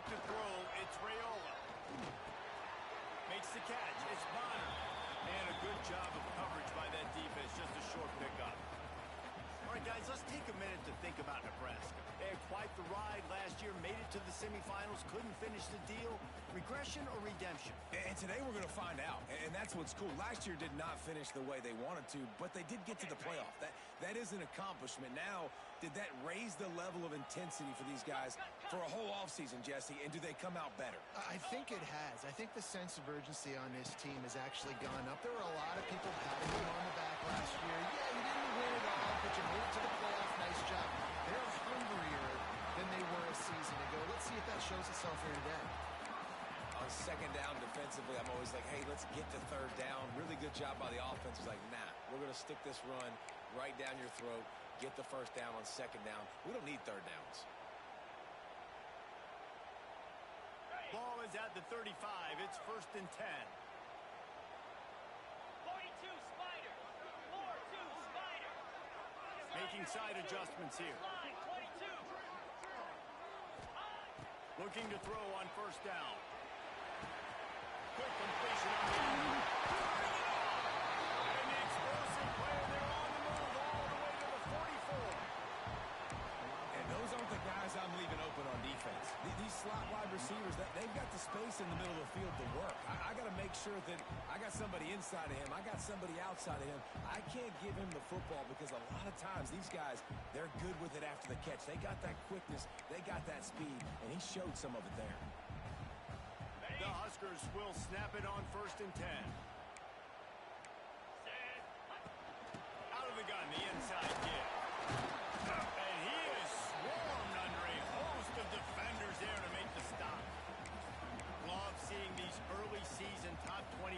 to throw. It's Raiola. Makes the catch. It's Bonner. And a good job of coverage by that defense. Just a short pickup. All right, guys, let's take a minute to think about Nebraska. They had quite the ride last year, made it to the semifinals, couldn't finish the deal. Regression or redemption? And today we're going to find out. And that's what's cool. Last year did not finish the way they wanted to, but they did get to the playoff. That is an accomplishment. Now, did that raise the level of intensity for these guys for a whole offseason, Jesse? And do they come out better? I think it has. I think the sense of urgency on this team has actually gone up. There were a lot of people patting him on the back last year. Yeah, you didn't win it all, but you made it to the playoff. Nice job. They're hungrier than they were a season ago. Let's see if that shows itself here today. On second down defensively, I'm always like, hey, let's get to third down. Really good job by the offense. It's like, nah, we're going to stick this run right down your throat, get the first down on second down. We don't need third downs. Ball is at the 35. It's 1st and 10. 42 Spider. 4-2 Spider. Making side adjustments here. 22. Looking to throw on 1st down. Quick completion on the end. And the explosive player, they're on the move all the way to the 44. And those aren't the guys I'm leaving open on defense. These slot wide receivers, they've got the space in the middle of the field to work. I got to make sure that I got somebody inside of him. I got somebody outside of him. I can't give him the football because a lot of times these guys, they're good with it after the catch. They got that quickness. They got that speed, and he showed some of it there. The Huskers will snap it on 1st and 10. Out of the gun, the inside give. And he is swarmed under a host of defenders there to make the stop. Love seeing these early season top 25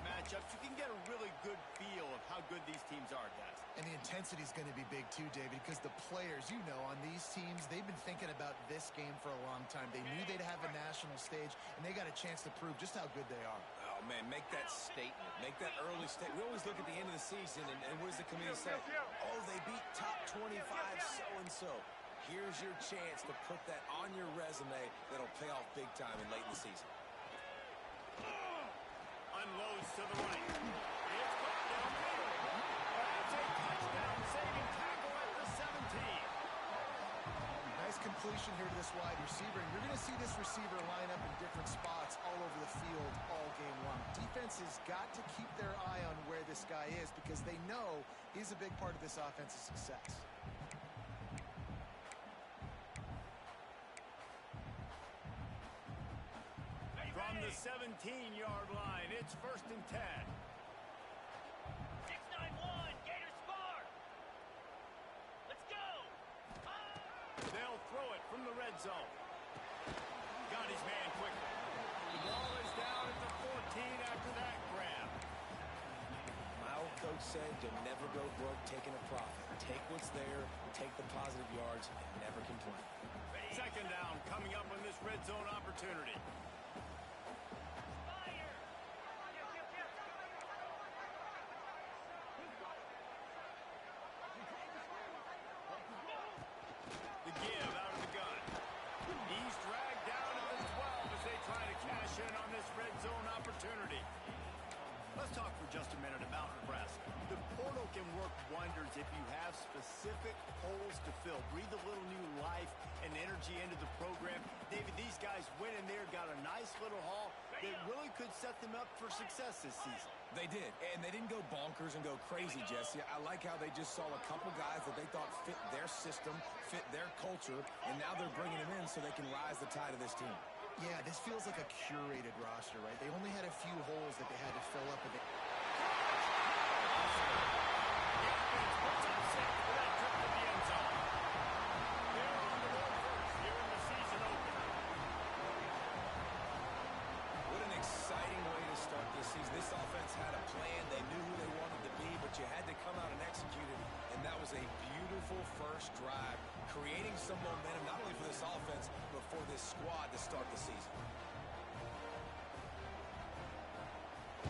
matchups. You can get a really good feel of how good these teams are, guys. And the intensity is going to be big too, David, because the players, you know, on these teams, they've been thinking about this game for a long time. They knew they'd have a national stage, and they got a chance to prove just how good they are. Oh, man, make that statement. Make that early statement. We always look at the end of the season, and what does the committee say? Oh, they beat top 25 so-and-so. Here's your chance to put that on your resume that'll pay off big time and late in the season. Unloads to the right. It's caught downfield. That's a touchdown saving tackle at the 17. Nice completion here to this wide receiver. And you're going to see this receiver line up in different spots all over the field all game long. Defense has got to keep their eye on where this guy is because they know he's a big part of this offense's success. From the 17-yard line, it's 1st and 10. 691, Gators far. Let's go. They'll throw it from the red zone. Got his man quickly. The ball is down at the 14 after that grab. My old coach said you'll never go broke taking a profit. Take what's there, take the positive yards, and never complain. Second down coming up on this red zone opportunity. The give out of the gun. He's dragged down to the 12 as they try to cash in on this red zone opportunity. Let's talk for just a minute about Nebraska. The portal can work wonders if you have specific holes to fill. Breathe a little new life and energy into the program. David, these guys went in there, got a nice little haul that really could set them up for success this season. They did, and they didn't go bonkers and go crazy, Jesse. I like how they just saw a couple guys that they thought fit their system, fit their culture, and now they're bringing them in so they can rise the tide of this team. Yeah, this feels like a curated roster, right? They only had a few holes that they had to fill up. And What an exciting way to start this season. This offense had a plan. They knew who they wanted to be, but you had to come out and execute it. And that was a beautiful first drive, creating some momentum, not only for this offense, but for this squad to start the season.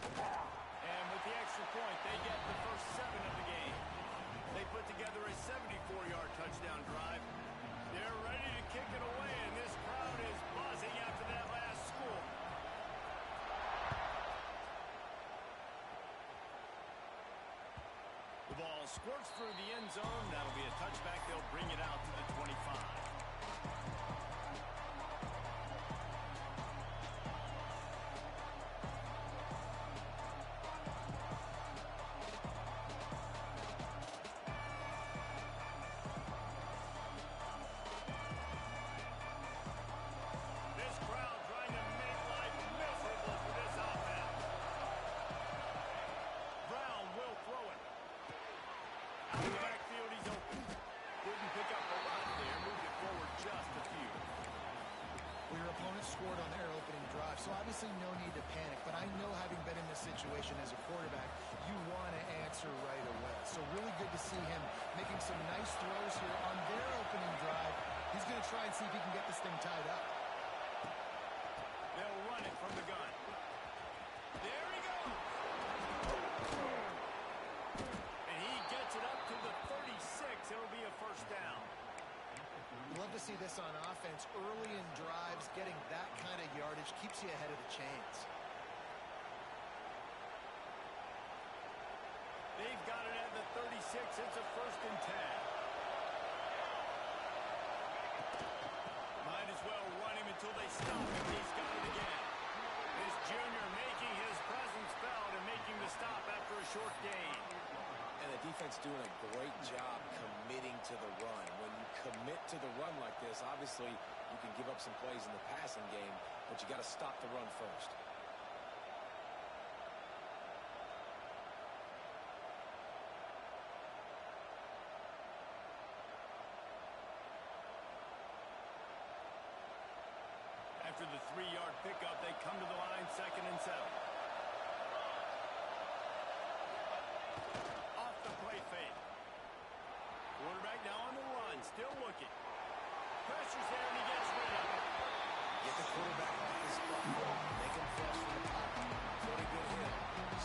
And with the extra point, they get the first 7 of the game. They put together a 74-yard touchdown drive. They're ready to kick it away, and this crowd is buzzing after that last score. The ball squirts through the end zone. That'll be a touchback. They'll bring it out to the 25. This crowd trying to make life miserable for this offense. Brown will throw it. Out of the backfield, he's open. Didn't pick up a lot there. Moved it forward just a few. Well, your opponent scored on their opening drive, so obviously no need to panic. But I know, having been in this situation as a quarterback, you want to answer right away. So really good to see him making some nice throws here on their opening drive. He's going to try and see if he can get this thing tied up. They'll run it from the gun. There he goes. And he gets it up to the 36. It'll be a first down. Love to see this on offense. Early in drives, getting that kind of yardage keeps you ahead of the chains. They've got it at the 36. It's a first and 10. Might as well run him until they stop him. He's got it again. This junior making his presence felt and making the stop after a short gain. And the defense doing a great job committing to the run. When you commit to the run like this, obviously you can give up some plays in the passing game, but you got to stop the run first. After the 3-yard pickup, they come to the line, 2nd and 7. Off the play fake. Quarterback now on the run, still looking. Pressure's there, and he gets rid of it. Get the quarterback off the spot. Make him flush from the pocket. Pretty good hit.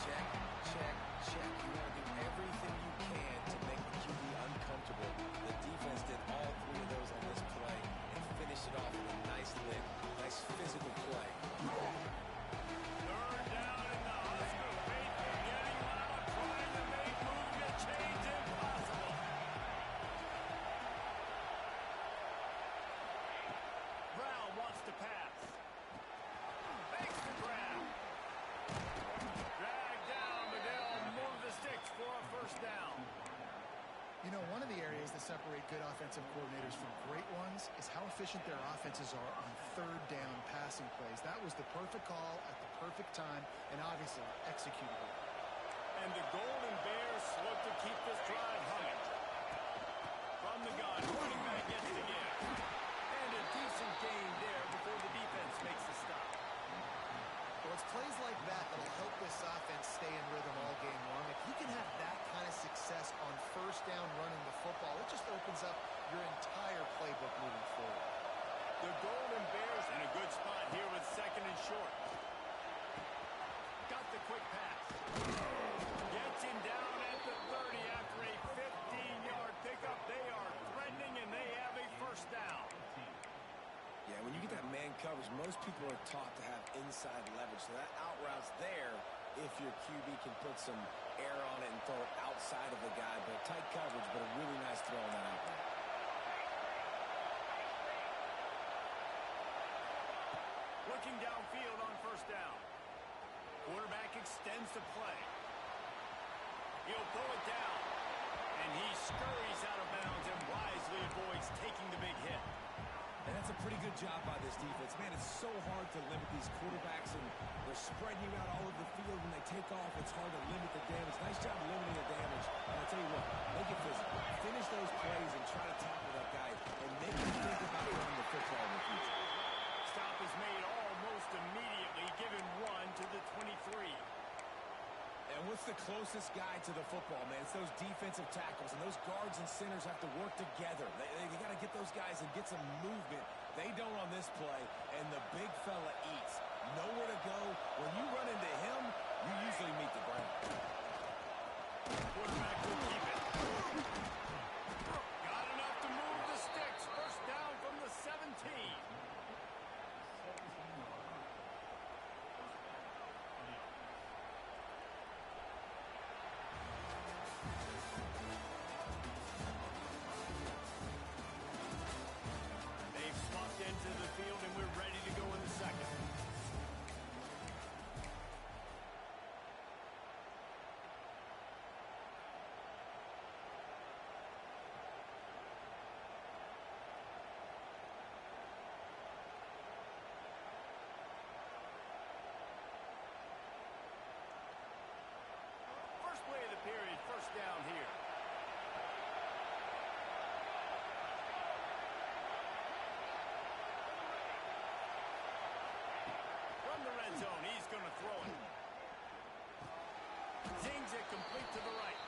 Check, check, check. You want to do everything you can to make the QB uncomfortable. The defense did all 3 of those on this play and finished it off with a nice lick. Nice physical play. 3rd down, and the Husker faithful getting loud, trying to make movement change impossible. Brown wants to pass. Makes the grab. Dragged down, but they'll move the sticks for a first down. You know, one of the areas that separate good offensive coordinators from great ones is how efficient their offenses are on 3rd down passing plays. That was the perfect call at the perfect time and obviously executable. And the Golden Bears look to keep this drive humming. From the gun, running back gets the give. And a decent gain there before the defense makes the stop. Well, it's plays like that that'll help this offense stay in rhythm all game long. If you can have that kind of success on 1st down running the football, it just opens up your entire playbook moving forward. The Golden Bears in a good spot here with 2nd and short. Got the quick pass. Gets him down at the 30 after a 15-yard pickup. They are threatening, and they have a first down. Yeah, when you get that man coverage, most people are taught to have inside leverage. So that out route's there if your QB can put some air on it and throw it outside of the guy. But tight coverage, but a really nice throw on that out route. Looking downfield on 1st down. Quarterback extends the play. He'll pull it down. And he scurries out of bounds and wisely avoids taking the big hit. And that's a pretty good job by this defense. Man, it's so hard to limit these quarterbacks, and they're spreading you out all over the field. When they take off, it's hard to limit the damage. Nice job limiting the damage. And I'll tell you what, make it physical. Finish those plays and try to tackle that guy and make him think about running the football in the future. Stop is made almost immediately, given 1 to the 23. And what's the closest guy to the football, man? It's those defensive tackles, and those guards and centers have to work together. They got to get those guys and get some movement. They don't on this play, and the big fella eats. Nowhere to go. When you run into him, you usually meet the ground. Quarterback will keep it. Got enough to move the sticks. First down to the right.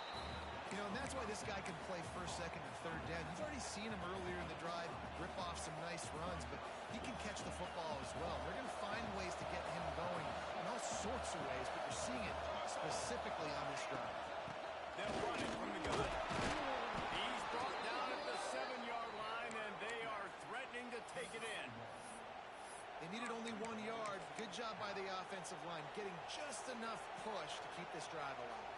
You know, and that's why this guy can play first, second, and third down. You've already seen him earlier in the drive rip off some nice runs, but he can catch the football as well. They're going to find ways to get him going in all sorts of ways, but you're seeing it specifically on this drive. They'll run it from the gun. He's brought down at the 7-yard line, and they are threatening to take it in. They needed only 1 yard. Good job by the offensive line, getting just enough push to keep this drive alive.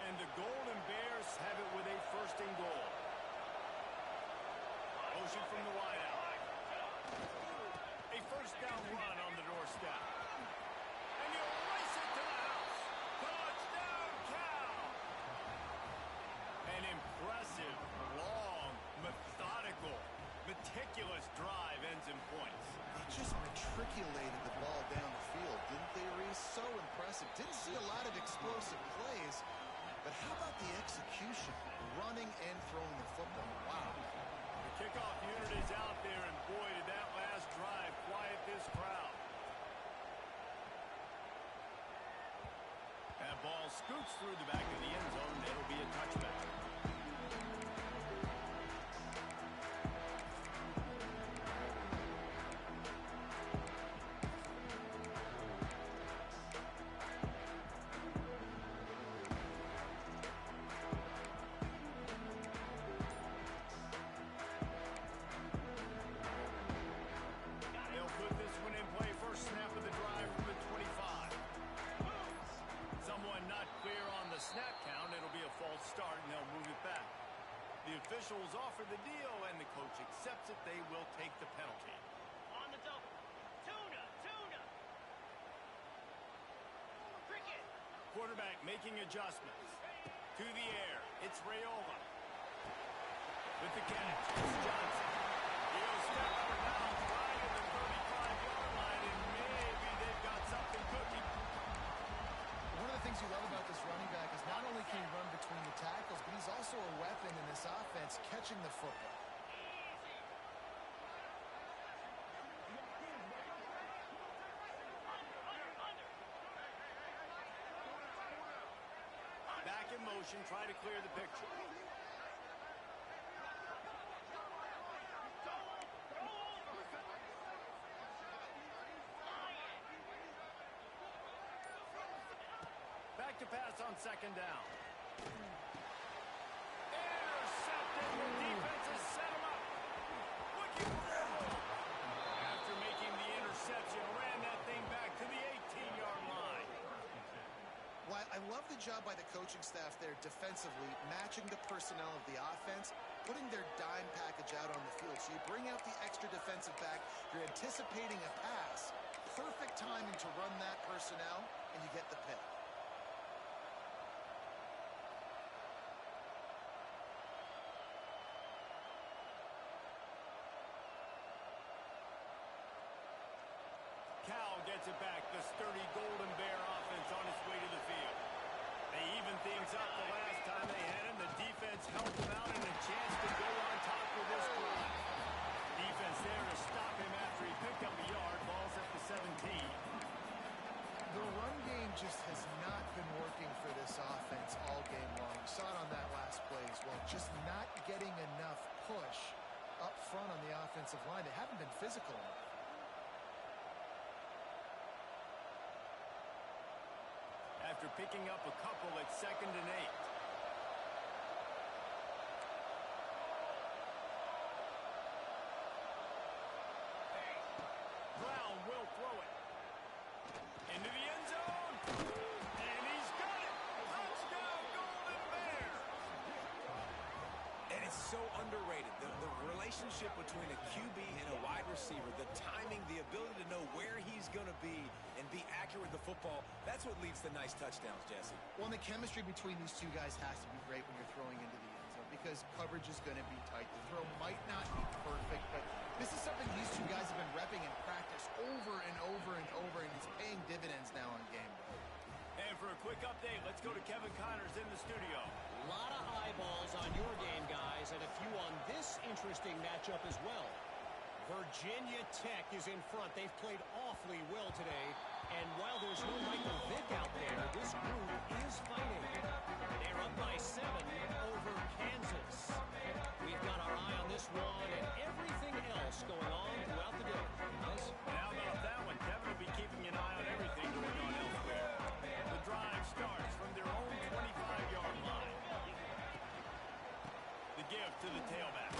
And the Golden Bears have it with a first and goal. Motion from the wideout. A first down run on the doorstep. And he'll race it to the house. Touchdown, Cal! An impressive, long, methodical, meticulous drive ends in points. They just matriculated the ball down the field, didn't they, Reese? So impressive. Didn't see a lot of explosive plays. But how about the execution? Running and throwing the football. Wow. The kickoff unit is out there, and boy, did that last drive quiet this crowd. That ball scoots through the back of the end zone, and it'll be a touchback. Start, and they'll move it back. The officials offer the deal, and the coach accepts it. They will take the penalty. On the double. Tuna, tuna. Cricket. Quarterback making adjustments. To the air. It's Rayola. With the catch, it's Johnson. He'll step up now, right at the 35-yard line, and maybe they've got something cooking. One of the things you love about this running back is not only can he run between the tackles, but he's also a weapon in this offense catching the football. Back in motion, try to clear the picture. Back to pass on second down. Intercepted. The defense has set him up. Looking for it. After making the interception, ran that thing back to the 18-yard line. Well, I love the job by the coaching staff there defensively, matching the personnel of the offense, putting their dime package out on the field. So you bring out the extra defensive back, you're anticipating a pass, perfect timing to run that personnel, and you get the pick. Cal gets it back. The sturdy Golden Bear offense on its way to the field. They evened things up the last time they had him. The defense helped him out and a chance to go on top with this drive. Defense there to stop him after he picked up a yard. Ball's at the 17. The run game just has not been working for this offense all game long. You saw it on that last play as well. Just not getting enough push up front on the offensive line. They haven't been physical enough. After picking up a couple at 2nd and 8. Brown will throw it. Into the end zone. And he's got it. Touchdown, Golden Bears. And it's so underrated. The relationship between a QB and a wide receiver, the timing, the ability to know where he's going to be and be accurate with the football, that's what leads to nice touchdowns, Jesse. Well, and the chemistry between these two guys has to be great when you're throwing into the end zone because coverage is going to be tight. The throw might not be perfect, but this is something these two guys have been repping in practice over and over and over, and it's paying dividends now on game day. And for a quick update, let's go to Kevin Connors in the studio. A lot of eyeballs on your game, guys, and a few on this interesting matchup as well. Virginia Tech is in front. They've played awfully well today. And while there's no Michael Vick out there, this group is fighting. They're up by 7 over Kansas. We've got our eye on this one and everything else going on throughout the day. Nice. How about that one? Kevin will be keeping an eye on everything going on elsewhere. The drive starts from their own 25-yard line. The give to the tailback.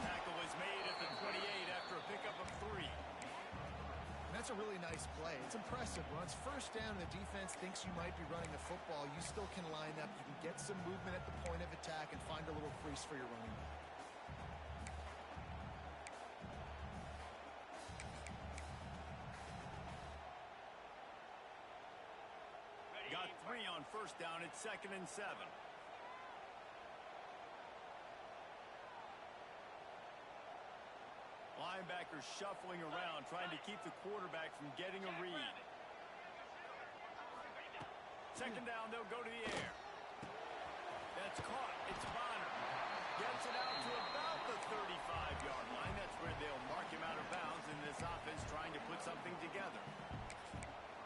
Tackle is made at the 28 after a pickup of 3. And that's a really nice play. It's impressive. When it's first down and the defense thinks you might be running the football, you still can line up. You can get some movement at the point of attack and find a little crease for your running back. Got 3 on first down. It's 2nd and 7. Linebackers shuffling around, trying to keep the quarterback from getting a read. 2nd down, they'll go to the air. That's caught. It's Bonner. Gets it out to about the 35-yard line. That's where they'll mark him out of bounds in this offense trying to put something together.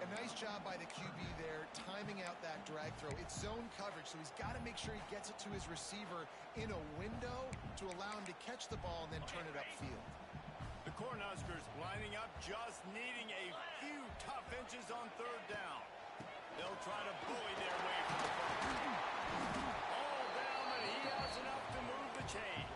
A nice job by the QB there, timing out that drag throw. It's zone coverage, so he's got to make sure he gets it to his receiver in a window to allow him to catch the ball and then turn it upfield. The Cornhuskers lining up, just needing a few tough inches on 3rd down. They'll try to bully their way from the front. All down, and he has enough to move the chains.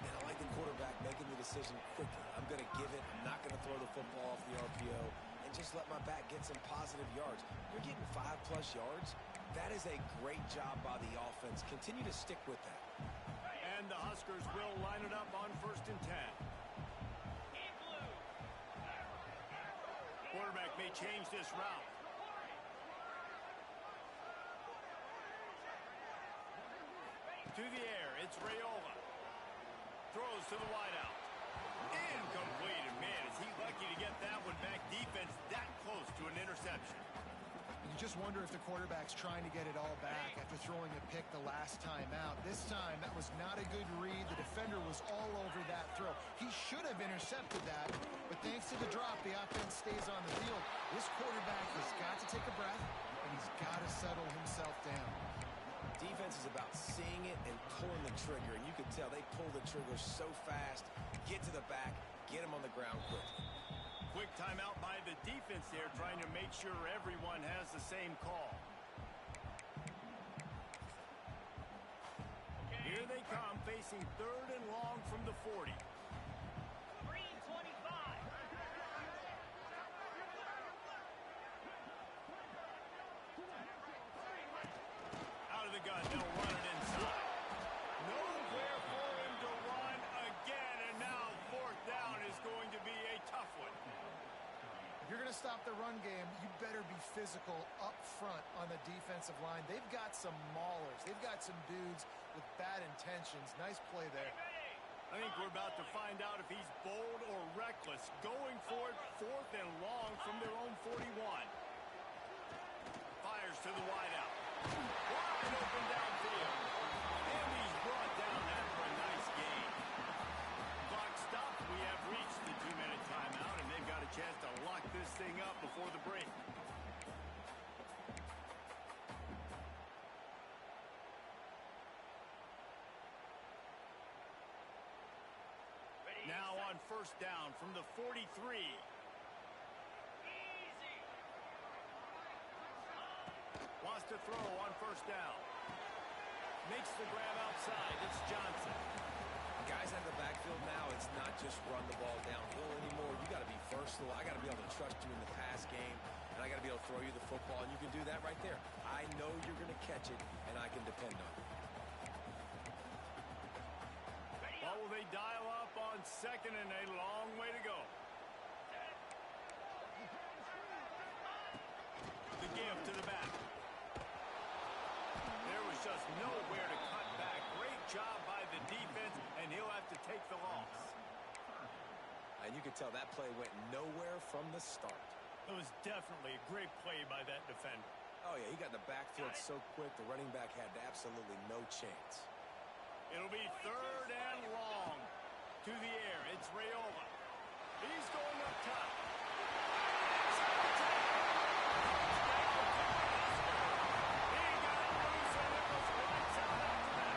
And I like the quarterback making the decision quickly. I'm going to give it. I'm not going to throw the football off the RPO and just let my back get some positive yards. You're getting 5+ yards. That is a great job by the offense. Continue to stick with that. And the Huskers will line it up on 1st and 10. Quarterback may change this route. To the air, it's Raiola. Throws to the wideout. Incomplete, and man, is he lucky to get that one back. Defense that close to an interception. You just wonder if the quarterback's trying to get it all back after throwing a pick the last time out. This time, that was not a good read. The defender was all over that throw. He should have intercepted that, but thanks to the drop, the offense stays on the field. This quarterback has got to take a breath, and he's got to settle himself down. Defense is about seeing it and pulling the trigger, and you can tell they pull the trigger so fast, get to the back, get him on the ground quickly. Quick timeout by the defense there, trying to make sure everyone has the same call. Here they come, facing 3rd and long from the 40. Green 25. Out of the gun, they'll run it inside. Nowhere for him to run again, and now 4th down is going to be a tough one. If you're going to stop the run game, you better be physical up front on the defensive line. They've got some maulers. They've got some dudes with bad intentions. Nice play there. I think we're about to find out if he's bold or reckless. Going for it, 4th and long from their own 41. Fires to the wideout. Wide open downfield. And he's brought down after a nice gain. Clock stopped. We have reached the 2-minute timeout, and they've got a chance to lock this thing up before the break. Now on 1st down from the 43. Wants to throw on 1st down. Makes the grab outside. It's Johnson. Guys out of the backfield now, it's not just run the ball downhill anymore. You got to be versatile. I got to be able to trust you in the pass game, and I got to be able to throw you the football, and you can do that right there. I know you're going to catch it, and I can depend on it. Well, will they dial up on 2nd and a long way to go? The give to the back. There was just nowhere to cut back. Great job by the defense, and he'll have to take the loss. And you can tell that play went nowhere from the start. It was definitely a great play by that defender. Oh, yeah, he got the backfield so quick, the running back had absolutely no chance. It'll be 3rd and long. To the air, it's Raiola. He's going up top. He got loose, and it was lights out after that.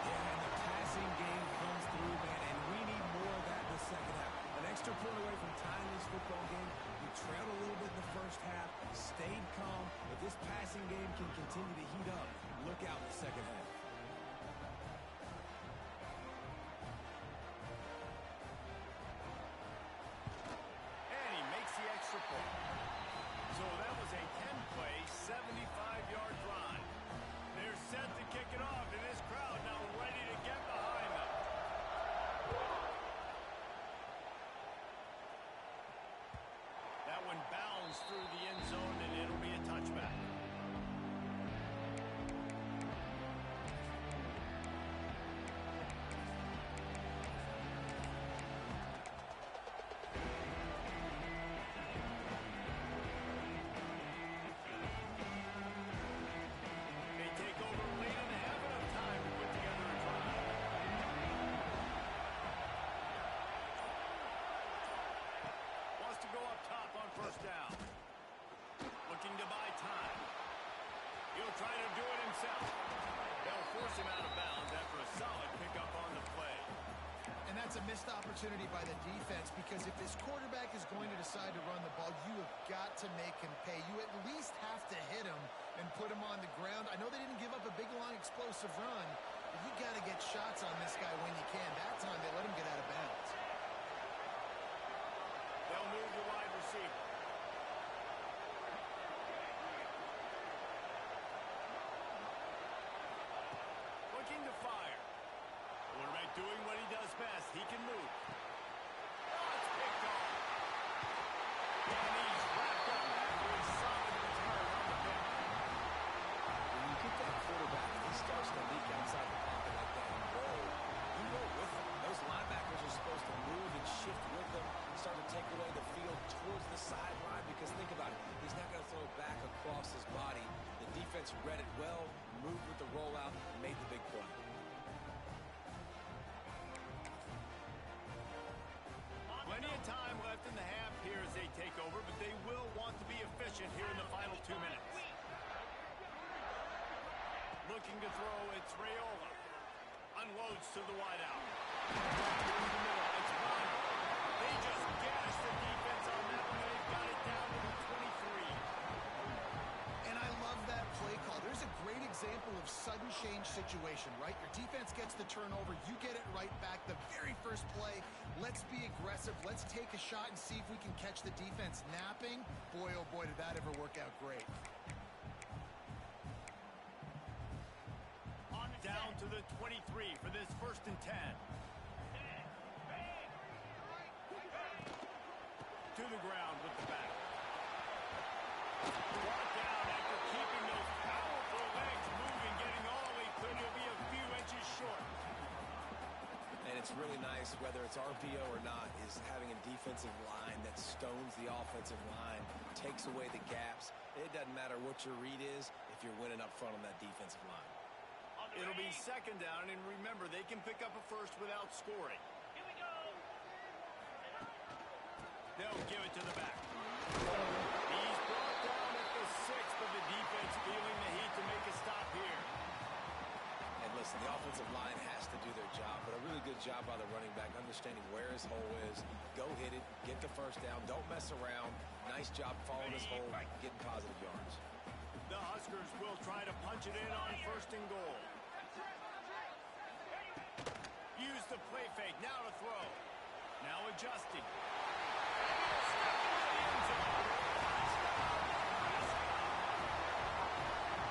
Yeah, and the passing game comes through, man, and we need more of that in the second half. An extra point away from tying this football game. We trailed a little bit in the first half, stayed calm. If this passing game can continue to heat up, look out in the second half. And he makes the extra point. So that was a 10-play, 75-yard drive. They're set to kick it off, and this crowd now ready to get behind them. That one bounds through the end zone, and it'll be a touchback. They take over late and have enough time to put together a drive. Wants to go up top on 1st down. Looking to buy time. He'll try to do it himself. They'll force him out of bounds after a solid pickup on the play. And that's a missed opportunity by the defense, because if this quarterback is going to decide to run the ball, you have got to make him pay. You at least have to hit him and put him on the ground. I know they didn't give up a big, long, explosive run, but you got to get shots on this guy when you can. That time they let him get out of bounds. They'll move the wide receiver. Looking to fire. Quarterback doing what he does best. He can move. Oh, it's picked off. And he's wrapped up after a solid return on the pick. When you get that quarterback and he starts to leak outside the pocket like that and roll, you roll with him. Those linebackers are supposed to move and shift with him, start to take away the field towards the sideline, because think about it, he's not going to throw it back across his body. The defense read it well, moved with the rollout, and made the big play. Plenty of time left in the half here as they take over, but they will want to be efficient here in the final 2 minutes. Looking to throw, it's Raiola. Unloads to the wideout. It's Bonner. They just gashed the defense on that one, and they've got it down to the 23. And I love that play call. There's a great example of sudden change situation, right? Your defense gets the turnover. You get it right back. The very first play, let's be aggressive. Let's take a shot and see if we can catch the defense napping. Boy, oh boy, did that ever work out great. Down to the 23 for this 1st and 10. To the ground with the back. Brought down after keeping those powerful legs moving, getting all he could. He'll be a few inches short. And it's really nice, whether it's RPO or not, is having a defensive line that stones the offensive line, takes away the gaps. It doesn't matter what your read is if you're winning up front on that defensive line. It'll be 2nd down, and remember, they can pick up a first without scoring. Here we go. They'll give it to the back. He's brought down at the 6th, but the defense feeling the heat to make a stop here. And listen, the offensive line has to do their job, but a really good job by the running back, understanding where his hole is. Go hit it, get the 1st down, don't mess around. Nice job following his hole, getting positive yards. The Huskers will try to punch it in on 1st and goal. Use the play fake, now to throw. Now adjusting.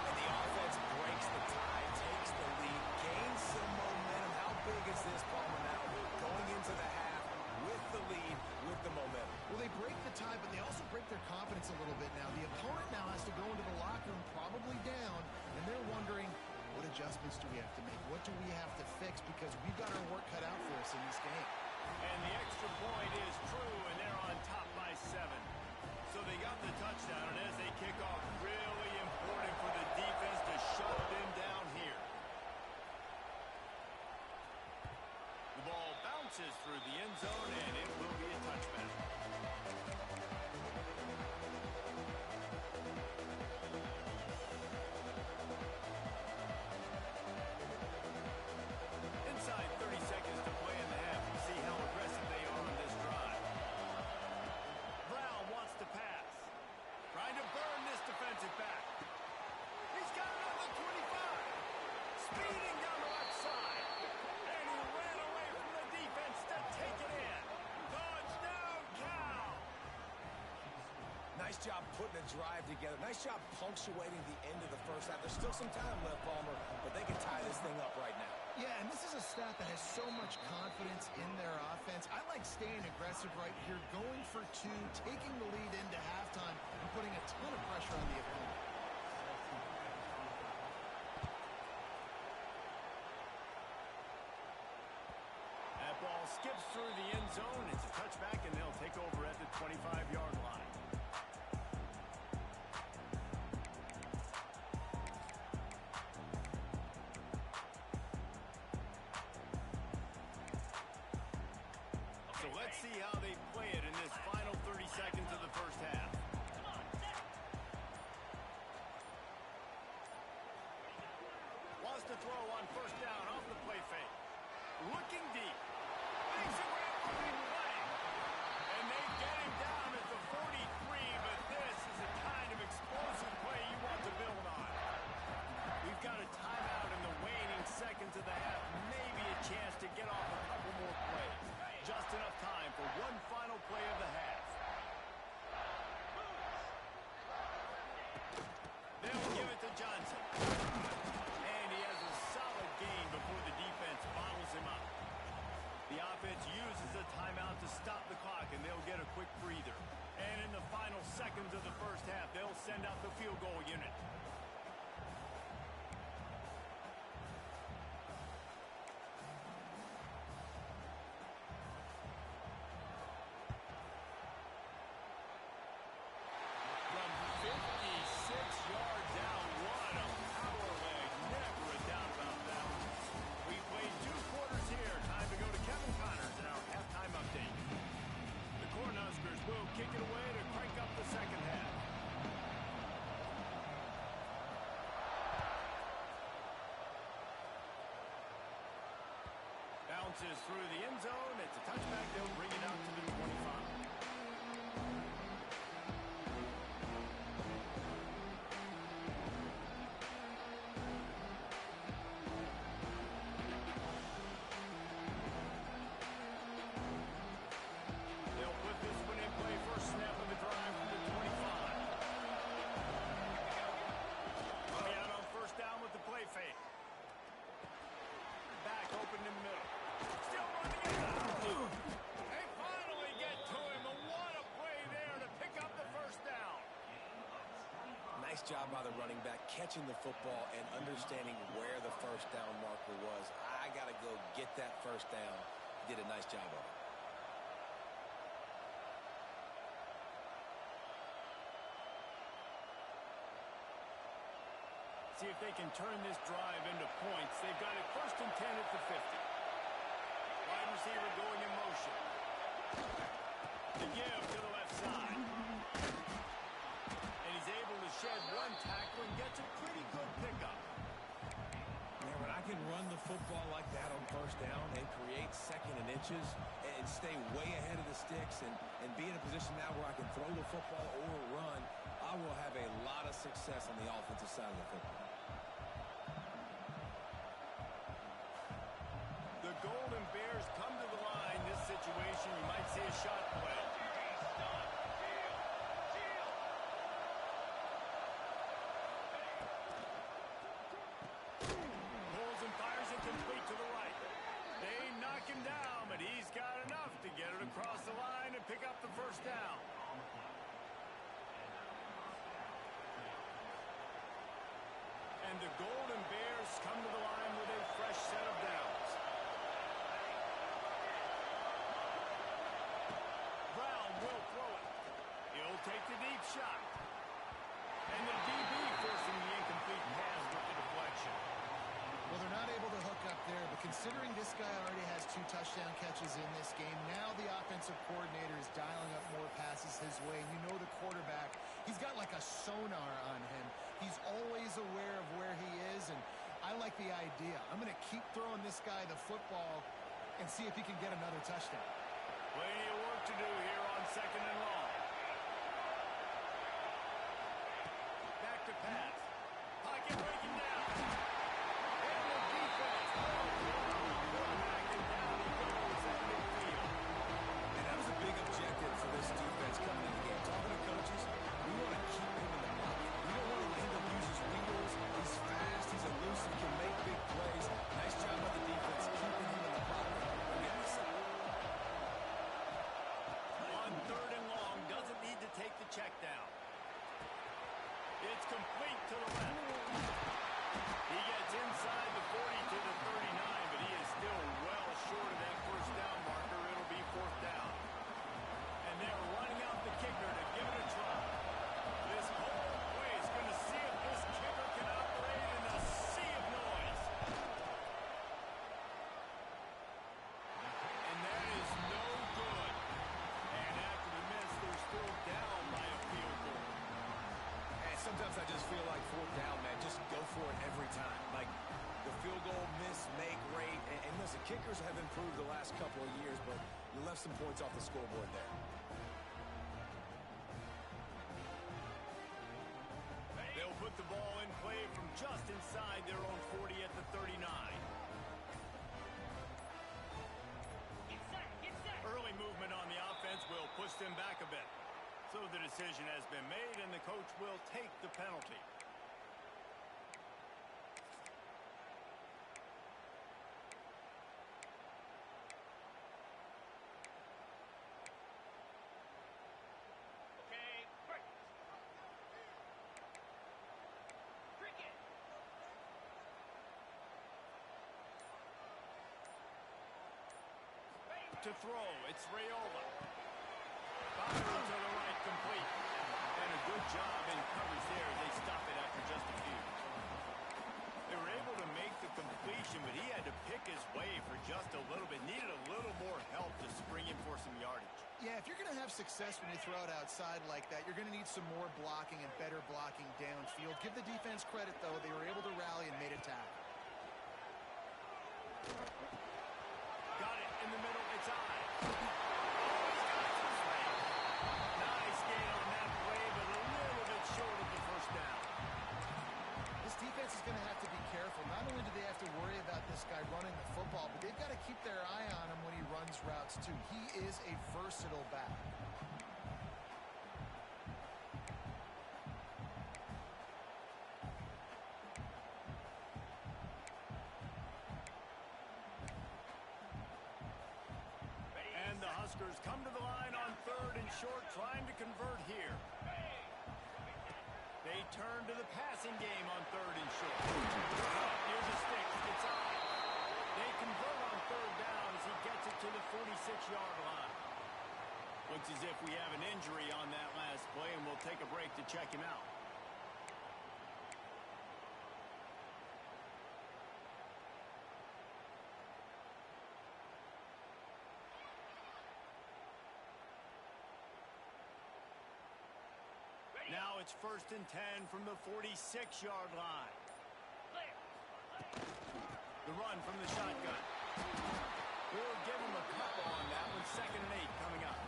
And the offense breaks the tie, takes the lead, gains some momentum. How big is this, Palmer, now? Going into the half with the lead, with the momentum. Well, they break the tie, but they also break their confidence a little bit now. The opponent now has to go into the locker room, probably down, and they're wondering, what adjustments do we have to make? What do we have to fix? Because we've got our work cut out for us in this game. And the extra point is true, and they're on top by 7. So they got the touchdown, and as they kick off, Nice job putting a drive together. Nice job punctuating the end of the first half. There's still some time left, Palmer, but they can tie this thing up right now. Yeah, and this is a staff that has so much confidence in their offense. I like staying aggressive right here, going for two, taking the lead into halftime, and putting a ton of pressure on the opponent. That ball skips through the end zone. It's a touchback, and they'll take over at the 25-yard line. So let's see how they play it in this final 30 seconds of the first half. Wants to throw on first down off the play fake. Looking deep. Makes a great running play. And they get him down at the 43, but this is the kind of explosive play you want to build on. We've got a timeout in the waning seconds of the half. Maybe a chance to get off a couple more plays. Just enough time for one final play of the half. They'll give it to Johnson. And he has a solid gain before the defense bottles him up. The offense uses a timeout to stop the clock, and they'll get a quick breather. And in the final seconds of the first half, they'll send out the field goal unit. From 56 yards out, what a power leg. Never a doubt about that. We played 2 quarters here. Time to go to Kevin Connors in our halftime update. The Cornhuskers will kick it away to crank up the second half. Bounces through the end zone. It's a touchback. They'll bring it out to the 25. They'll put this one in play. First snap of the drive from the 25. Coming out on first down with the play fake. Back open in the middle. Still running it out. They finally get to him. And what a play there to pick up the first down. Nice job by the running back, catching the football and understanding where the first down marker was. I got to go get that first down. Did a nice job of it. See if they can turn this drive into points. They've got it first and 10 at the 50. Wide receiver going in motion. The give to the left side. And he's able to shed one tackle and gets a pretty good pickup. Man, when I can run the football like that on first down and create second and inches and stay way ahead of the sticks and be in a position now where I can throw the football or run, I will have a lot of success on the offensive side of the football. The Golden Bears come to the line. This situation, you might see a shot play. Pulls and fires it complete to the right. They knock him down, but he's got enough to get it across the line and pick up the first down. And the Golden Bears come to the line with a fresh set of downs. Brown will throw it. He'll take the deep shot. And the DB forcing the incomplete pass with the deflection. Well, they're not able to hook up there, but considering this guy already has 2 touchdown catches in this game, now the offensive coordinator is dialing up more passes his way. You know the quarterback, he's got like a sonar on him. He's always aware of where he is, and I like the idea. I'm going to keep throwing this guy the football and see if he can get another touchdown. Plenty of work to do here on second and long. Back to pass. Pocket breaking down. And the defense. Quarterback and down he goes at midfield. And that was a big objective for this defense coming in the game. Talking to coaches, It's complete to the left. He gets inside the 40 to the 39, but he is still well short of that first down marker. It'll be fourth down. And they're running out the kicker to give it a try. This whole play is going to see if this kicker can operate in a sea of noise. And that is no good. And after the miss, they're still down by a field goal. And sometimes I just feel like fourth down, man, just go for it every time. Like the field goal miss, make rate. And listen, kickers have improved the last couple of years, but you left some points off the scoreboard there. They'll put the ball in play from just inside their own 40 at the 39. Get set, get set. Early movement on the offense will push them back a bit. So the decision has been made, and the coach will take the penalty. Okay, break. Cricket. To throw, it's Raiola. Firing to the right, complete. And a good job in coverage there. They stop it after just a few. They were able to make the completion, but he had to pick his way for just a little bit. Needed a little more help to spring him for some yardage. Yeah, if you're going to have success when you throw it outside like that, you're going to need some more blocking and better blocking downfield. Give the defense credit, though. They were able to rally and made a tackle. Got it in the middle. It's I. Oh, he's got it this way. Nice gain on that play, but a little bit short of the first down. This defense is going to have to be careful. Not only do they have to worry about this guy running the football, but they've got to keep their eye on him when he runs routes, too. He is a versatile back. And the Huskers come to the line on third and short, trying to convert here. They turn to the passing game on third and short. Here's a stick. It's on. They convert on third down as he gets it to the 46-yard line. Looks as if we have an injury on that last play, and we'll take a break to check him out. Now it's 1st and 10 from the 46-yard line. Clear. The run from the shotgun. We'll give him a couple on that one. 2nd and 8 coming up.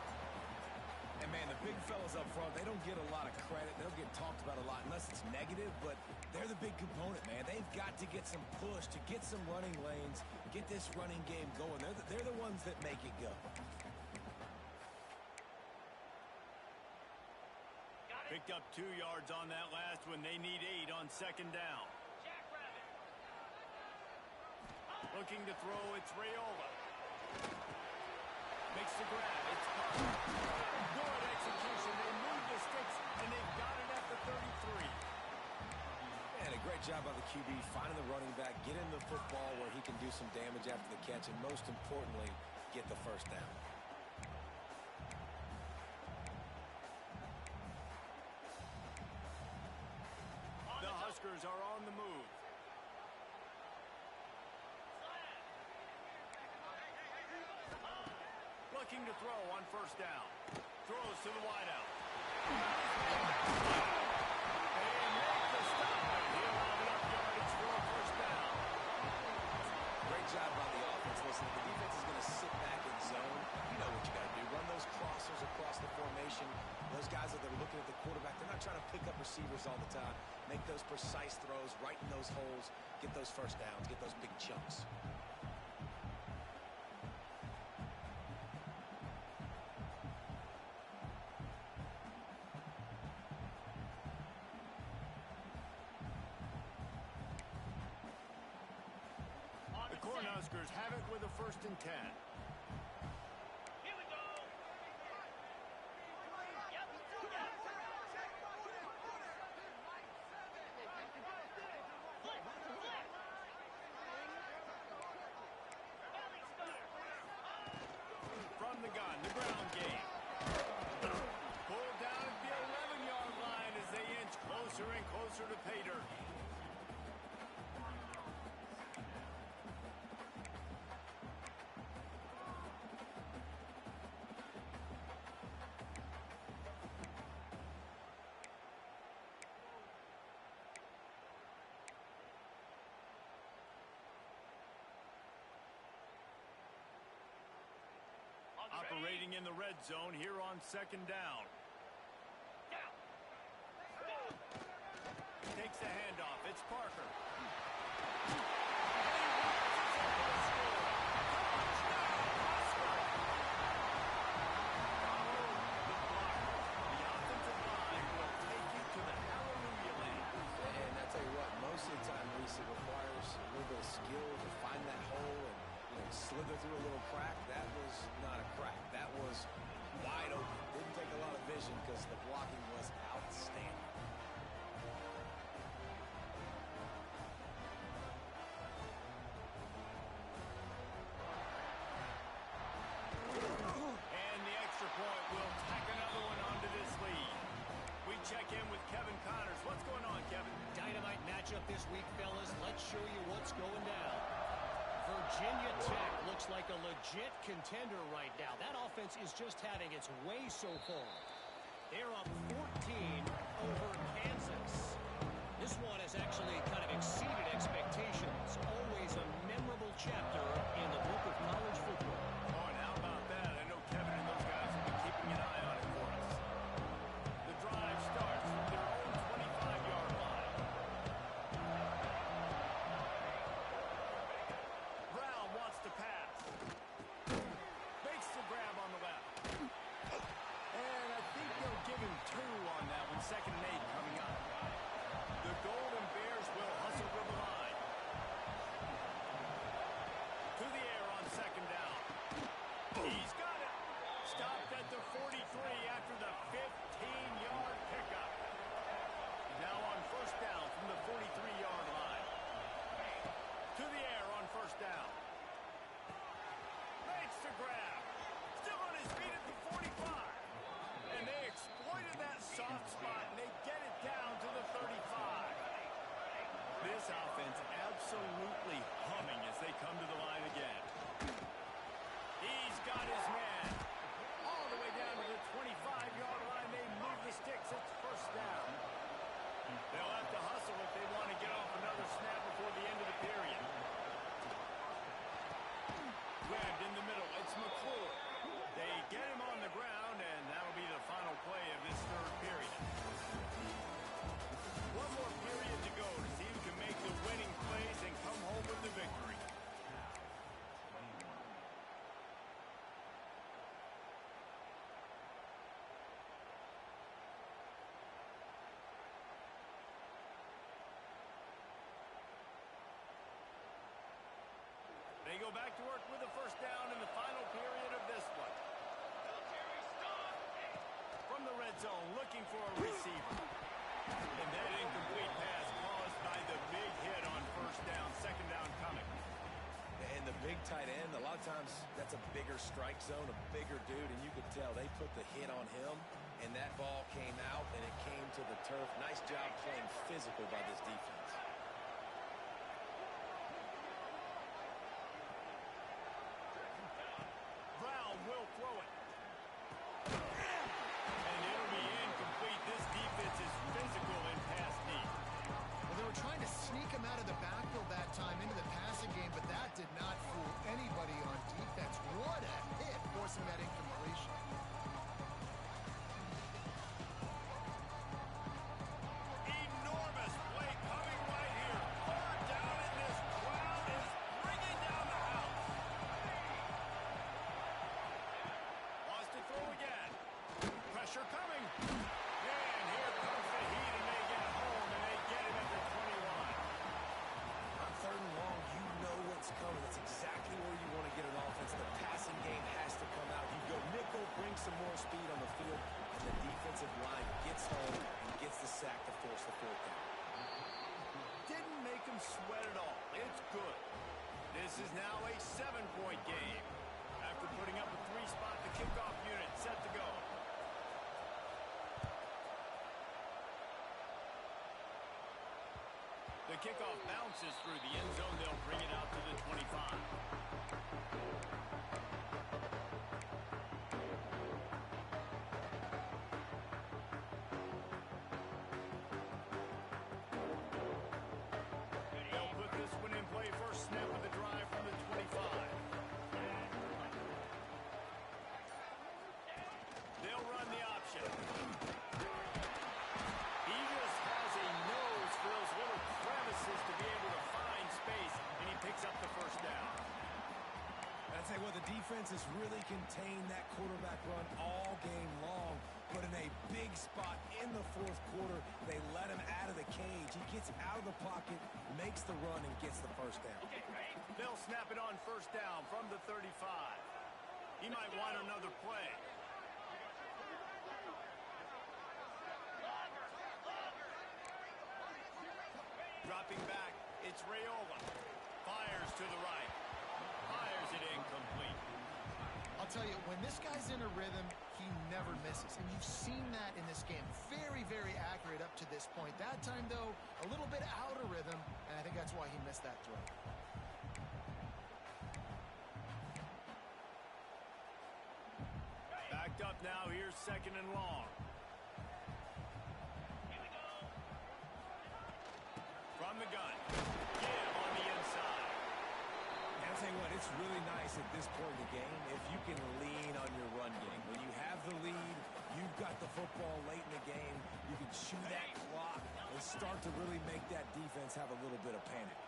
And, man, the big fellas up front, they don't get a lot of credit. They don't get talked about a lot unless it's negative, but they're the big component, man. They've got to get some push, to get some running lanes, get this running game going. They're the ones that make it go. Picked up 2 yards on that last one. They need 8 on 2nd down. Jackrabbit. Looking to throw, it's Raiola. Makes the grab, it's Parker. Good execution. They move the sticks, and they've got it at the 33. And a great job by the QB finding the running back, getting the football where he can do some damage after the catch, and most importantly, get the first down. The Huskers are on the move. Looking to throw on 1st down. Throws to the wideout. They make the stop. He'll have enough yardage for a 1st down. Great job by the offense. Listen, if the defense is going to sit back in zone, you know what you got to do. Run those crossers across the formation. Those guys that are looking at the quarterback, they're not trying to pick up receivers all the time. Make those precise throws right in those holes. Get those first downs. Get those big chunks. The Cornhuskers have it with a 1st and 10. Here we go. Yep. closer and closer to pay dirt. Operating in the red zone here on second down. Takes the handoff. It's Parker. And I tell you what, most of the time, Reese, it requires a little bit of skill to find that hole and slither through a little crack. That was not a crack. That was wide open. Didn't take a lot of vision because the blocking was outstanding. And the extra point will tack another one onto this lead. We check in with Kevin Connors. What's going on, Kevin? Dynamite matchup this week, fellas. Let's show you what's going down. Virginia Tech looks like a legit contender right now. That offense is just having its way so far. They're up 14 over Kansas. This one has actually kind of exceeded expectations. Always a memorable chapter in the book of college football. Oh, and how about that? I know Kevin and those guys will be keeping an eye on it for us. The drive starts from their own 25-yard line. Brown wants to pass. Makes the grab on the left. And I think they'll give him 2 on that one. 2nd and 8 coming up. The Golden Bears will hustle to the line. To the air on 2nd down. He's got it. Stopped at the 43 after the 15-yard pickup. Now on 1st down from the 43-yard line. To the air on 1st down. Makes the grab. Still on his feet at the 45. And they exploited that soft spot, and they get it down to the 35. This offense absolutely humming as they come to the line again. He's got his man. All the way down to the 25-yard line. They move the sticks. It's 1st down. They'll have to hustle if they want to get off another snap before the end of the period. Grabbed in the middle. It's McClure. They get him on the ground, and that'll be the final play of this 3rd period. One more period to go to see who can make the winning plays and come home with the victory. They go back to work with the 1st down in the final period of this one. From the red zone, looking for a receiver. And that incomplete pass caused by the big hit on 1st down, 2nd down coming. And the big tight end, a lot of times that's a bigger strike zone, a bigger dude, and you could tell they put the hit on him, and that ball came out, and it came to the turf. Nice job playing physical by this defense. Brown will throw it. And it'll be incomplete. This defense is physical in pass deep. Well, they were trying to sneak him out of the backfield that time into the passing game, but that did not fool anybody on defense. What a hit, forcing that incompletion. Enormous play coming right here. Far down, and this crowd is bringing down the house. Wants to throw again. Pressure coming. And here comes the heat, and they get home, and they get him at the 21. On 3rd and long, you know what's coming. That's exactly where you want to get an offense. The passing game has to come out. You go nickel, bring some more speed on the field, and the defensive line gets home and gets the sack to force the 4th down. Didn't make him sweat at all. It's good. This is now a 7-point game. After putting up a 3-spot, the kickoff unit set to go. The kickoff bounces through the end zone. They'll bring it out to the 25. They'll put this one in play. First snap of the drive from the 25. They'll run the option. He just has a nose for those little crevices to be able to find space, and he picks up the first down. I'd say, well, the defense has really contained that quarterback run all game long, but in a big spot in the fourth quarter, they let him out of the cage. He gets out of the pocket, makes the run, and gets the first down. They'll snap it on first down from the 35. He might want another play. Dropping back, it's Raiola. Fires to the right. Fires it incomplete. I'll tell you, when this guy's in a rhythm, he never misses. And you've seen that in this game. Very, very accurate up to this point. That time, though, a little bit out of rhythm, and I think that's why he missed that throw. Backed up now. Here's second and long. From the gun. Give on the inside. And I'll tell you what, it's really nice at this point in the game if you can lean on your run game. When you have the lead, you've got the football late in the game, you can chew that clock and start to really make that defense have a little bit of panic.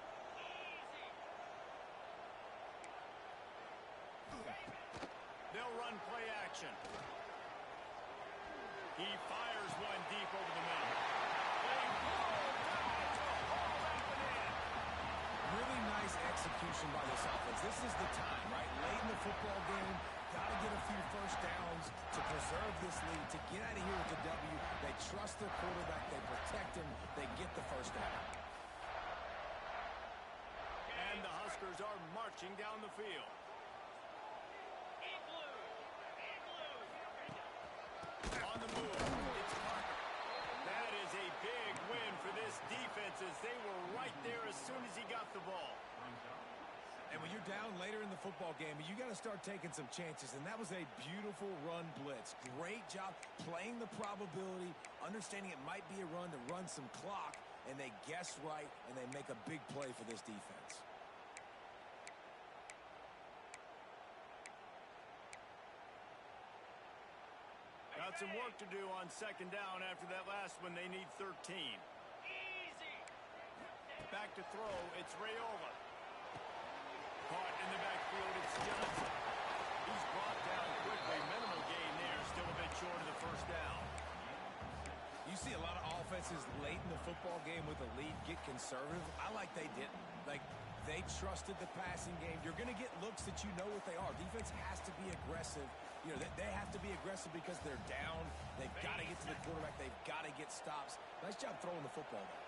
They'll run play action. He fires one deep over the middle. Really nice execution by this offense. This is the time, right? Late in the football game, got to get a few first downs to preserve this lead, to get out of here with the W. They trust their quarterback. They protect him. They get the first down. And the Huskers are marching down the field. On the move, it's Parker. That is a big win for this defense as they were right there as soon as he got the ball. And when you're down later in the football game, you got to start taking some chances, and that was a beautiful run blitz. Great job playing the probability, understanding it might be a run to run some clock, and they guess right, and they make a big play for this defense. Got some work to do on second down after that last one. They need 13. Back to throw, it's Raiola. Caught in the backfield, it's Johnson. He's brought down quickly. Minimal gain there, still a bit short of the first down. You see a lot of offenses late in the football game with a lead get conservative. I like they didn't. Like, they trusted the passing game. You're going to get looks that you know what they are. Defense has to be aggressive. You know, they have to be aggressive because they're down. They've got to get to the quarterback. They've got to get stops. Nice job throwing the football, though.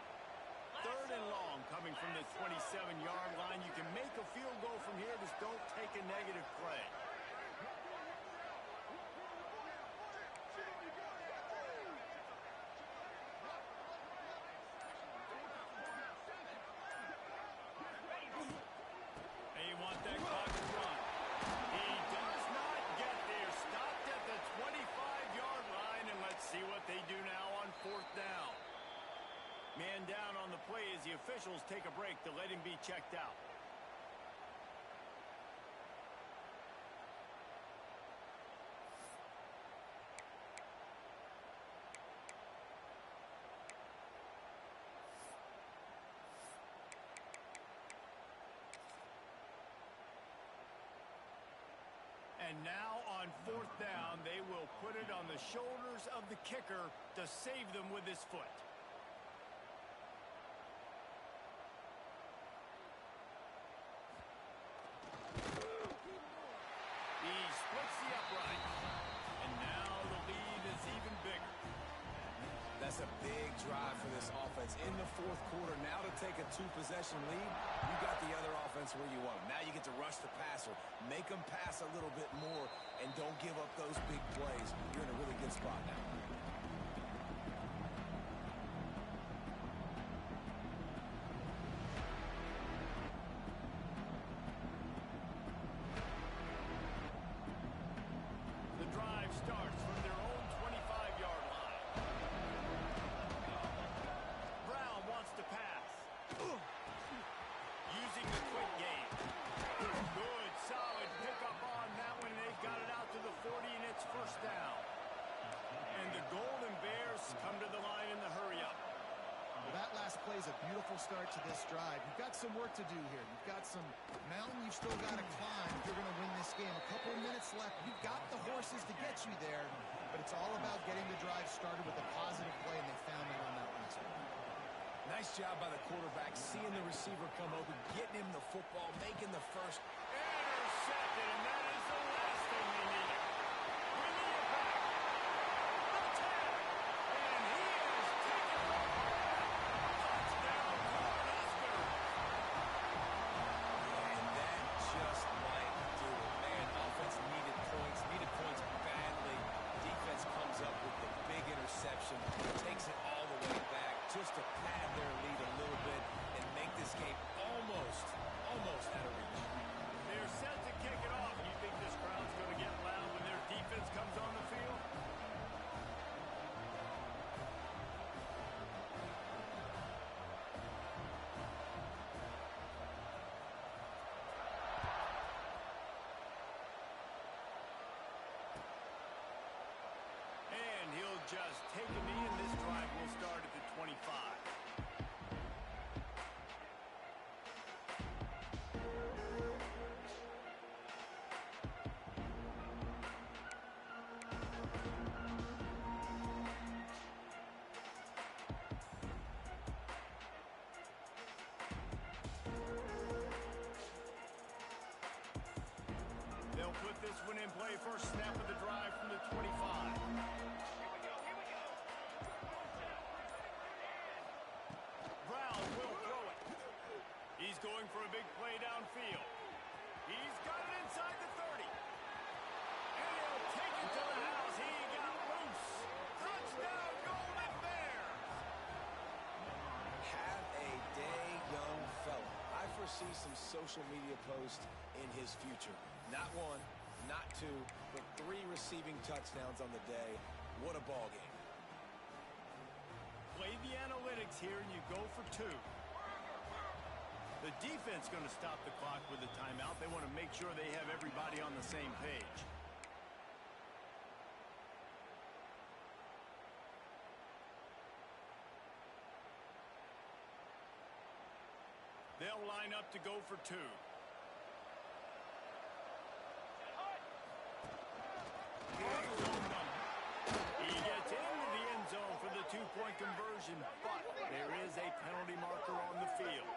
Third and long coming from the 27-yard line. You can make a field goal from here. Just don't take a negative play. They want that clock to run. He does not get there. Stopped at the 25-yard line, and let's see what they do now on fourth down. Man down on the play as the officials take a break to let him be checked out. And now on fourth down, they will put it on the shoulders of the kicker to save them with his foot. He splits the upright. And now the lead is even bigger. That's a big drive for this offense in the fourth quarter. Now to take a two-possession lead, you got the other offense where you want them. Now you get to rush the passer, make them pass a little bit more, and don't give up those big plays. You're in a really good spot now. is a beautiful start to this drive. You've got some work to do here. You've got some mountain you've still got to climb if you're going to win this game. A couple of minutes left. You've got the horses to get you there, but it's all about getting the drive started with a positive play, and they found that on that last one. Nice job by the quarterback, seeing the receiver come open, getting him the football, making the first. Intercepted, and that is the last thing they needed. Bringing it back. The 10. And he is taken off. Touchdown, Cornhuskers. And that just might do it. Man, offense needed points badly. Defense comes up with the big interception, takes it all the way back just to pad their lead a little bit and make this game almost out of reach. They're set to kick it off. You think this crowd's going to get loud when their defense comes on the field? And he'll just take a knee, and this drive will start at the 25. They'll put this one in play. First snap of the drive from the 25. Brown will throw it. He's going for a big play downfield. He's got it inside the 30. And he'll take it to the house. He got loose. Touchdown, Golden Bears. Have a day, young fella. I foresee some social media posts in his future. Not one, not two, but 3 receiving touchdowns on the day. What a ball game. Play the analytics here, and you go for 2. The defense going to stop the clock with a timeout. They want to make sure they have everybody on the same page. They'll line up to go for 2. He gets into the end zone for the 2-point conversion, but there is a penalty marker on the field.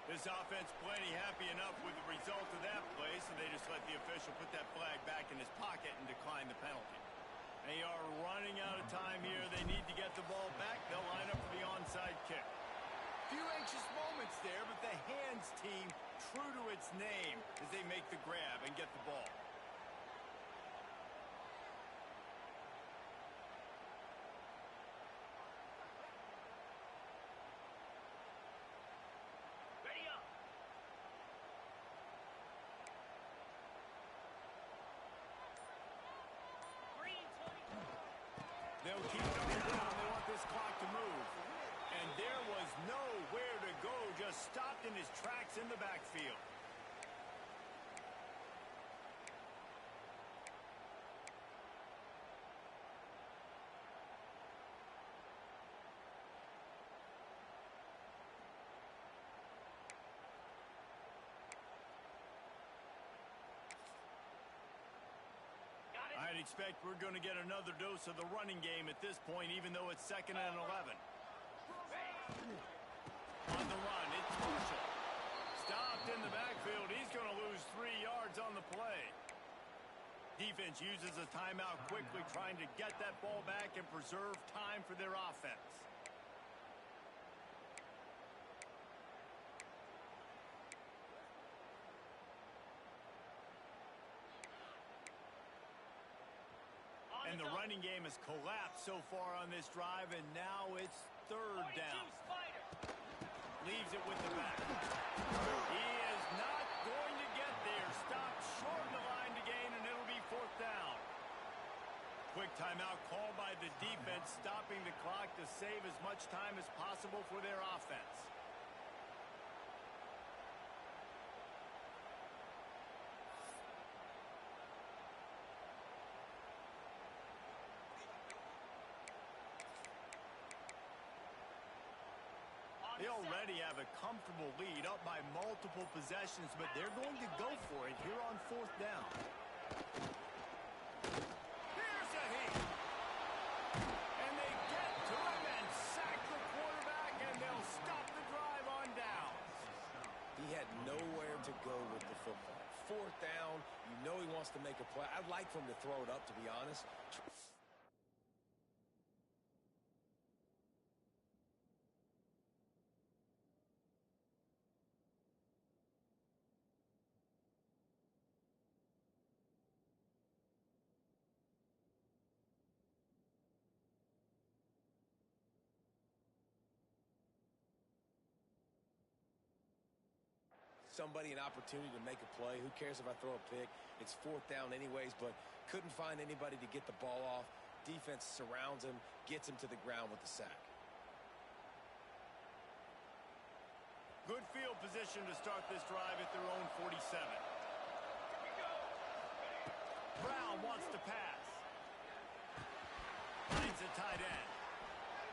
This offense plenty happy enough with the result of that play, so they just let the official put that flag back in his pocket and decline the penalty. They are running out of time here. They need to get the ball back. They'll line up for the onside kick. Few anxious moments there, but the hands team true to its name as they make the grab and get the ball. Ready up. Green 22. They'll keep coming down. They want this clock to move. And there was nowhere to go, just stopped in his tracks in the backfield. Got it. I'd expect we're going to get another dose of the running game at this point, even though it's 2nd and 11. On the run, it's Marshall. Stopped in the backfield. He's going to lose 3 yards on the play. Defense uses a timeout quickly, trying to get that ball back and preserve time for their offense. And the running game has collapsed so far on this drive, and now it's 3rd 42 down. Spider. Leaves it with the back. He is not going to get there. Stopped short of the line to gain, and it'll be 4th down. Quick timeout called by the defense, stopping the clock to save as much time as possible for their offense. They already have a comfortable lead up by multiple possessions, but they're going to go for it here on 4th down. Here's a heat. And they get to him and sack the quarterback, and they'll stop the drive on down. He had nowhere to go with the football. 4th down, you know he wants to make a play. I'd like for him to throw it up, to be honest. Somebody an opportunity to make a play. Who cares if I throw a pick? It's 4th down anyways, but couldn't find anybody to get the ball off. Defense surrounds him, gets him to the ground with the sack. Good field position to start this drive at their own 47. Brown wants to pass. Finds a tight end.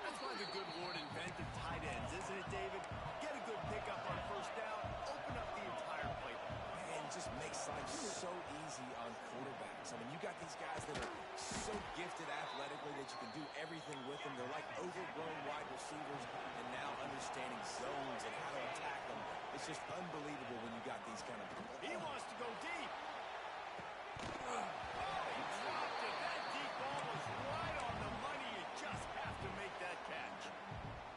That's why the good Lord invented tight ends, isn't it, David? Get a good pickup on 1st down, open up the entire playbook. Man, it just makes life so easy on quarterbacks. I mean, you got these guys that are so gifted athletically that you can do everything with them. They're like overgrown wide receivers, and now understanding zones and how to attack them. It's just unbelievable when you got these kind of people. He wants to go deep. He dropped it. That deep ball was right on the money. You just have to make that catch.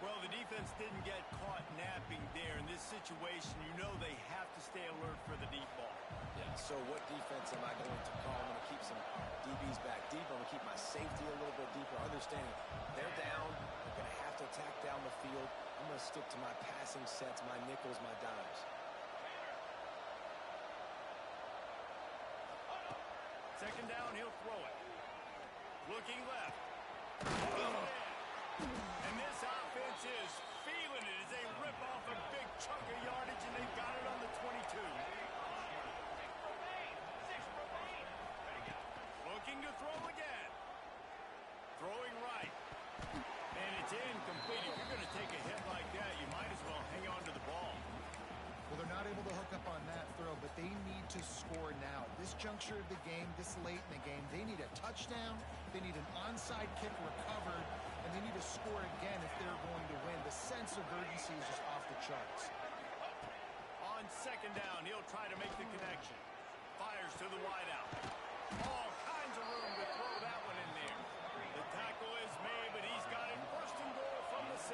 Well, the defense didn't get caught napping there. In this situation, you know they have to stay alert for the deep ball. Yeah, so what defense am I going to call? I'm going to keep some DBs back deep. I'm going to keep my safety a little bit deeper, understanding they're down. They're going to have to attack down the field. I'm going to stick to my passing sets, my nickels, my dimes. 2nd down, he'll throw it. Looking left. And this offense is feeling it as they rip off a big chunk of yardage, and they've got it on the 22. Looking to throw again. Throwing right. And it's incomplete. If you're going to take a hit like that, you might as well hang on to the ball. Well, they're not able to hook up on that throw, but they need to score now. This juncture of the game, this late in the game, they need a touchdown, they need an onside kick recovered, and they need to score again if they're going to win. The sense of urgency is just off the charts. On 2nd down, he'll try to make the connection. Fires to the wideout. All kinds of room to throw that one in there. The tackle is made, but he's got it 1st and goal from the 6.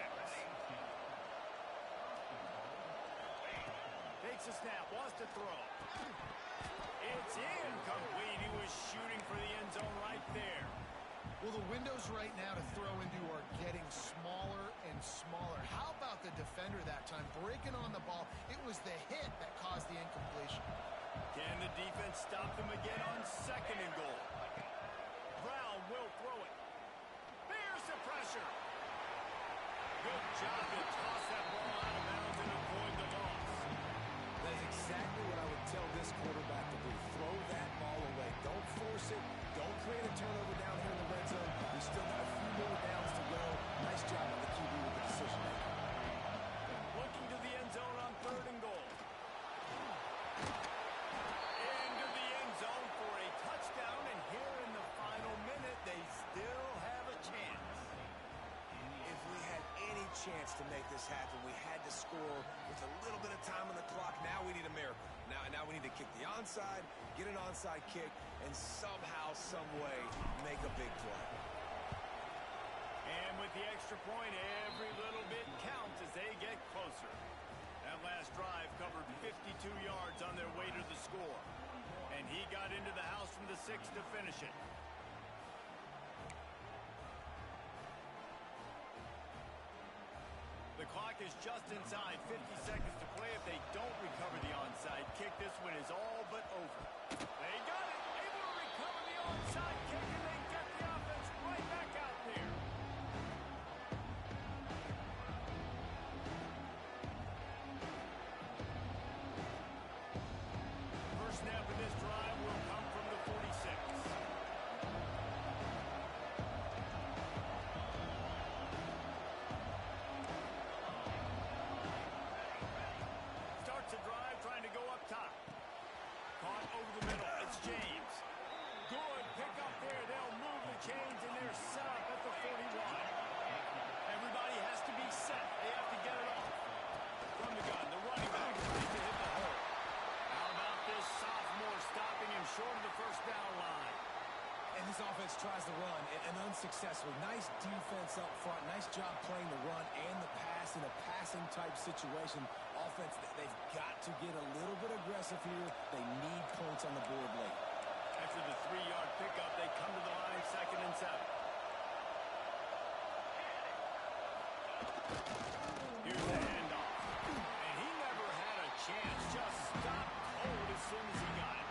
Takes a snap, wants to throw. It's incomplete. He was shooting for the end zone right there. Well, the windows right now to throw into are getting smaller and smaller. How about the defender that time breaking on the ball? It was the hit that caused the incompletion. Can the defense stop them again on 2nd and goal? Brown will throw it. There's the pressure. Good job to toss that ball out of bounds and avoid the loss. That is exactly what I would tell this quarterback to do. Throw that ball away. Don't force it. Don't create a turnover down here in the red zone. We still got a few more downs to go. Nice job on the QB with the decision making. Looking to the end zone on 3rd and goal. Into the end zone for a touchdown, and here in the final minute, they still have a chance. If we had any chance to make this happen, we had to score with a little bit of time on the clock. Now we need a miracle. Now we need to kick the onside, get an onside kick, and somehow, some way, make a big play. And with the extra point, every little bit counts as they get closer. That last drive covered 52 yards on their way to the score. And he got into the house from the 6 to finish it. The clock is just inside 50 seconds to play. If they don't recover the onside kick, this one is all but over. They got it, able to recover the onside kick, and they get the offense right back out there. First snap of this drive will come from the 46. successfully. Nice defense up front. Nice job playing the run and the pass in a passing-type situation. Offense, they've got to get a little bit aggressive here. They need points on the board late. After the 3-yard pickup, they come to the line, 2nd and 7. Here's the handoff. And he never had a chance. Just stopped cold as soon as he got it.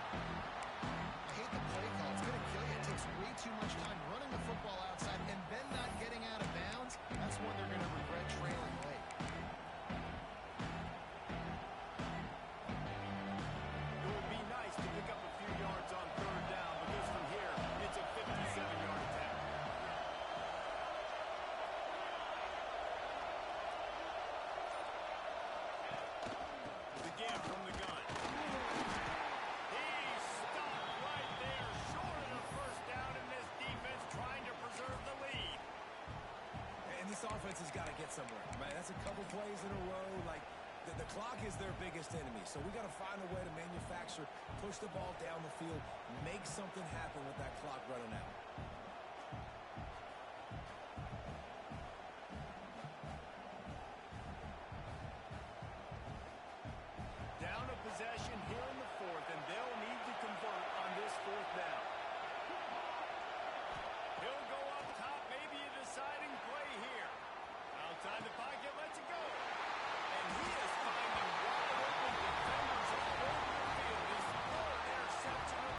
I hate the play call. It's going to kill you. It takes way too much time running the football outside and then not getting out of bounds. That's when they're going to regret trailing late. It would be nice to pick up a few yards on 3rd down, because from here, it's a 57-yard attempt. The give from the gun. He's stopped right there, short of the 1st down, in this defense trying to preserve the lead. And this offense has got to get somewhere, right? That's a couple plays in a row. Like, the clock is their biggest enemy. So we got to find a way to manufacture, push the ball down the field, make something happen with that clock running out.